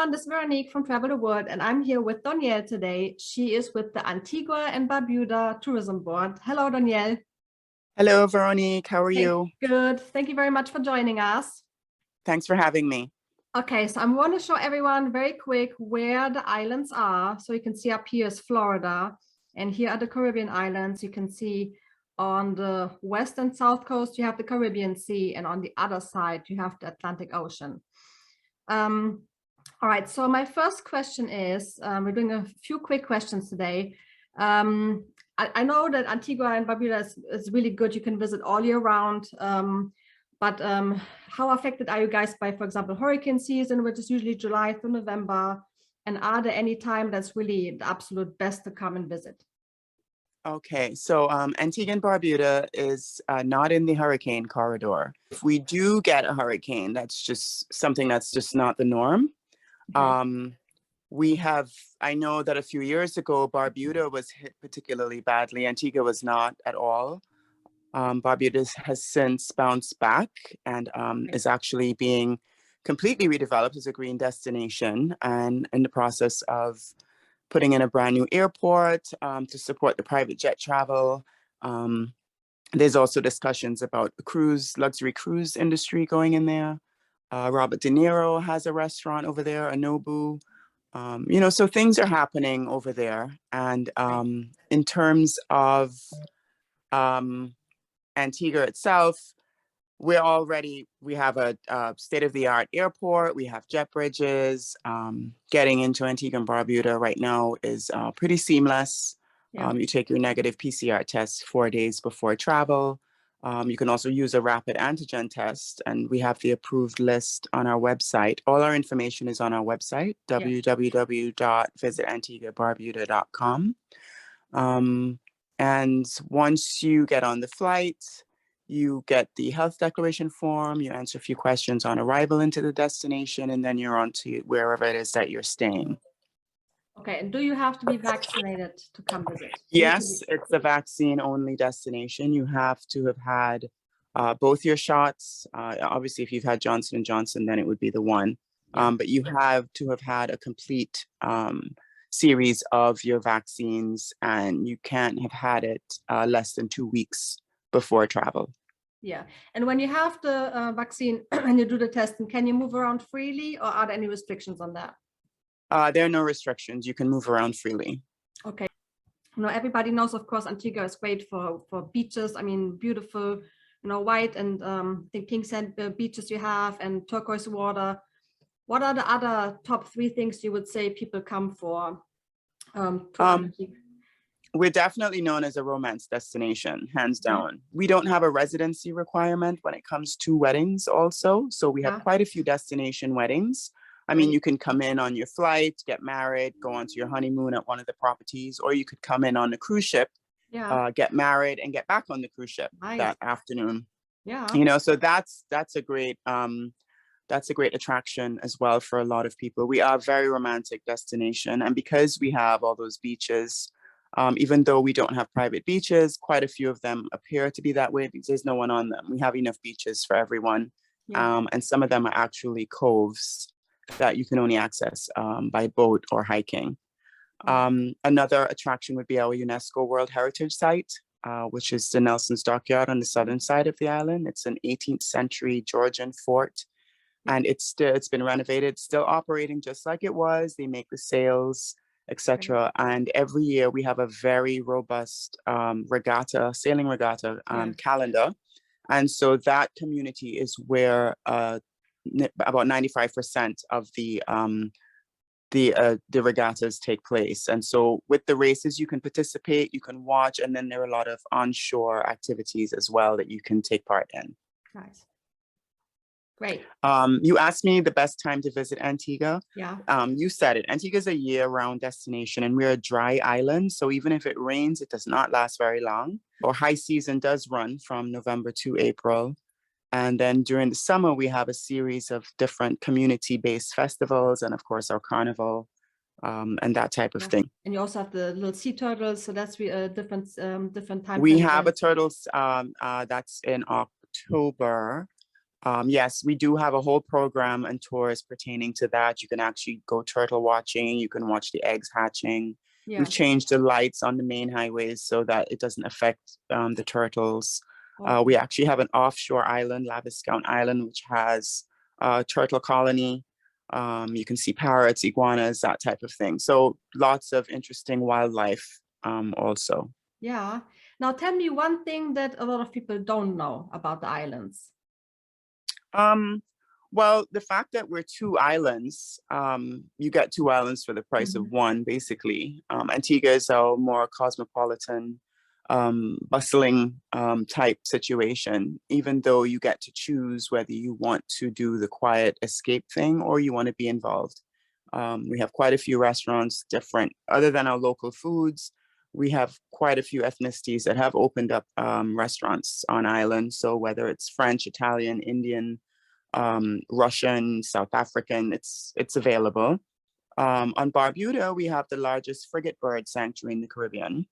everyone, this is Veronique from Travel the World, and I'm here with Danielle today. She is with the Antigua and Barbuda Tourism Board. Hello, Danielle. Hello, Veronique. How are you? Good. Thank you very much for joining us. Thanks for having me. Okay, so I want to show everyone very quick where the islands are. So you can see up here is Florida, and here are the Caribbean islands. You can see on the west and south coast, you have the Caribbean Sea, and on the other side, you have the Atlantic Ocean. All right, so my first question is, we're doing a few quick questions today. I know that Antigua and Barbuda is really good. You can visit all year round. But how affected are you guys by, for example, hurricane season, which is usually July through November? And are there any time that's really the absolute best to come and visit? Okay, so Antigua and Barbuda is not in the hurricane corridor. If we do get a hurricane, that's just something that's just not the norm. Okay. I know that a few years ago, Barbuda was hit particularly badly. Antigua was not at all. Barbuda has since bounced back and is actually being completely redeveloped as a green destination and in the process of putting in a brand new airport to support the private jet travel. There's also discussions about the luxury cruise industry going in there. Robert De Niro has a restaurant over there, a Nobu. So things are happening over there. And in terms of Antigua itself, we have a state-of-the-art airport. We have jet bridges. Getting into Antigua and Barbuda right now is pretty seamless. Yeah. You take your negative PCR test 4 days before travel. You can also use a rapid antigen test, and we have the approved list on our website. All our information is on our website, www.visitantiguabarbuda.com. And once you get on the flight, you get the health declaration form, you answer a few questions on arrival into the destination, and then you're on to wherever it is that you're staying. Okay, and do you have to be vaccinated to come visit? Yes, it's a vaccine-only destination. You have to have had both your shots. Obviously, if you've had Johnson & Johnson, then it would be the one. But you have to have had a complete series of your vaccines, and you can't have had it less than 2 weeks before travel. Yeah, and when you have the vaccine and you do the testing, can you move around freely, or are there any restrictions on that? There are no restrictions. You can move around freely. Okay. Everybody knows, of course, Antigua is great for beaches. I mean, beautiful, white and the pink sand beaches you have, and turquoise water. What are the other top 3 things you would say people come for? We're definitely known as a romance destination, hands down. We don't have a residency requirement when it comes to weddings also. So we have quite a few destination weddings. I mean, you can come in on your flight, get married, go on to your honeymoon at one of the properties, or you could come in on a cruise ship, get married, and get back on the cruise ship that afternoon. Yeah. So that's a great attraction as well for a lot of people. We are a very romantic destination, and because we have all those beaches, even though we don't have private beaches, quite a few of them appear to be that way because there's no one on them. We have enough beaches for everyone, and some of them are actually coves that you can only access by boat or hiking. Another attraction would be our UNESCO World Heritage Site, which is the Nelson's Dockyard on the southern side of the island. It's an 18th century Georgian fort, and it's been renovated, still operating just like it was. They make the sails, etc. And every year we have a very robust sailing regatta calendar. And so that community is where about 95% of the regattas take place. And so with the races, you can participate, you can watch, and then there are a lot of onshore activities as well that you can take part in. Nice. Great. You asked me the best time to visit Antigua. Yeah. You said it. Antigua is a year-round destination, and we're a dry island. So even if it rains, it does not last very long. Our high season does run from November to April. And then during the summer, we have a series of different community-based festivals, and of course, our carnival and that type of thing. And you also have the little sea turtles, so that's a different time. We have a turtles that's in October. Yes, we do have a whole program and tours pertaining to that. You can actually go turtle watching. You can watch the eggs hatching. Yeah. We've changed the lights on the main highways so that it doesn't affect the turtles. Oh. We actually have an offshore island, Laviscount Island, which has a turtle colony. You can see parrots, iguanas, that type of thing. So lots of interesting wildlife also. Yeah. Now tell me one thing that a lot of people don't know about the islands. Well, the fact that we're two islands, you get two islands for the price of one, basically. Antigua is a more cosmopolitan, bustling type situation, even though you get to choose whether you want to do the quiet escape thing or you want to be involved. We have quite a few restaurants, different, other than our local foods. We have quite a few ethnicities that have opened up restaurants on island. So whether it's French, Italian, Indian, Russian, South African, it's available. On Barbuda, we have the largest frigate bird sanctuary in the Caribbean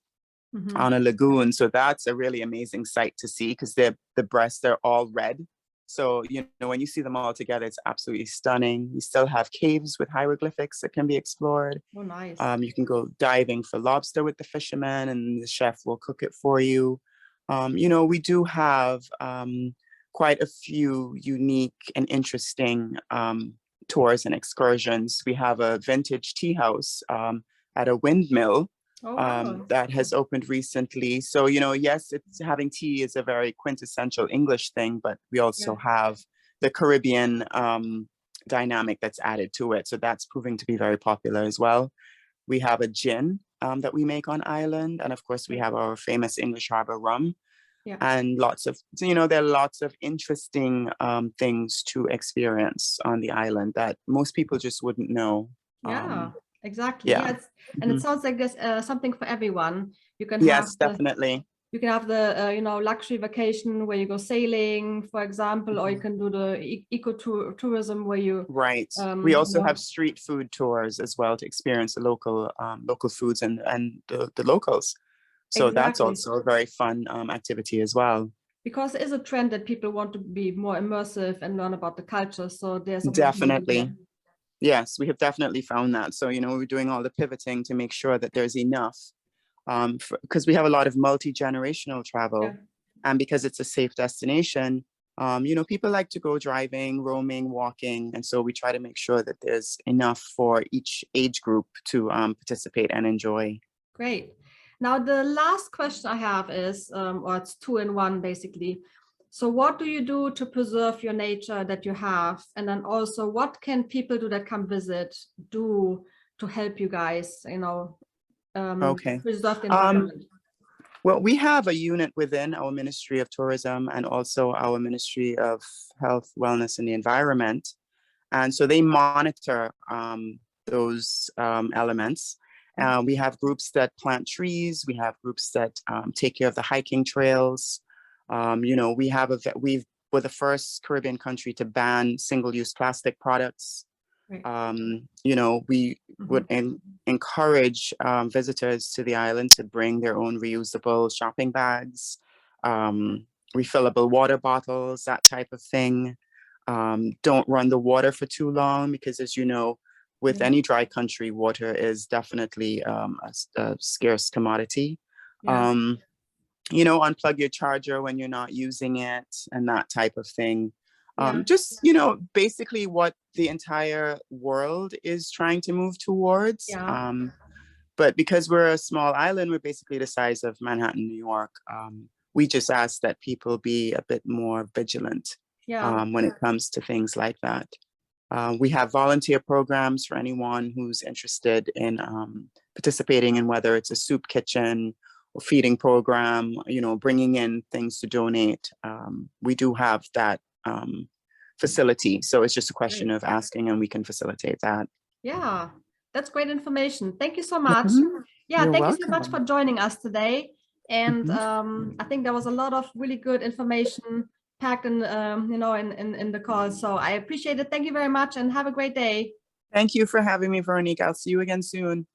on a lagoon. So that's a really amazing sight to see because the breasts are all red. So, you know, when you see them all together, it's absolutely stunning. We still have caves with hieroglyphics that can be explored. Oh, nice. You can go diving for lobster with the fisherman and the chef will cook it for you. You know, we do have quite a few unique and interesting tours and excursions. We have a vintage tea house at a windmill that has opened recently. So, you know, yes, it's having tea is a very quintessential English thing, but we also have the Caribbean dynamic that's added to it. So that's proving to be very popular as well. We have a gin that we make on island. And of course, we have our famous English Harbor rum. Yeah. And lots of, you know, there are lots of interesting things to experience on the island that most people just wouldn't know. Yeah, exactly. Yeah. And it sounds like there's something for everyone. You can have definitely. You can have the you know, luxury vacation where you go sailing, for example, or you can do the tourism where you we also have street food tours as well to experience the local foods and the locals. So that's also a very fun activity as well. Because there is a trend that people want to be more immersive and learn about the culture. So there's definitely. Yes, we have definitely found that. So, you know, we're doing all the pivoting to make sure that there's enough because we have a lot of multi-generational travel. Yeah. And because it's a safe destination, you know, people like to go driving, roaming, walking. And so we try to make sure that there's enough for each age group to participate and enjoy. Great. Now, the last question I have is, or it's two in one, basically. So what do you do to preserve your nature that you have? And then also, what can people do that come visit do to help you guys, you know, preserve the environment? Well, we have a unit within our Ministry of Tourism and also our Ministry of Health, Wellness, and the Environment. And so they monitor those elements. We have groups that plant trees. We have groups that take care of the hiking trails. You know, we're the first Caribbean country to ban single-use plastic products. You know, we would encourage visitors to the island to bring their own reusable shopping bags, refillable water bottles, that type of thing. Don't run the water for too long because, as you know, with any dry country, water is definitely a scarce commodity. You know, unplug your charger when you're not using it and that type of thing. Just, you know, basically what the entire world is trying to move towards. But because we're a small island, we're basically the size of Manhattan, New York. We just ask that people be a bit more vigilant when it comes to things like that. We have volunteer programs for anyone who's interested in participating in whether it's a soup kitchen or feeding program, you know, bringing in things to donate. We do have that facility. So it's just a question of asking and we can facilitate that. Yeah, that's great information. Thank you so much. Yeah, thank you so much for joining us today. And I think there was a lot of really good information packed in, you know, in the call. So I appreciate it. Thank you very much and have a great day. Thank you for having me, Veronique. I'll see you again soon.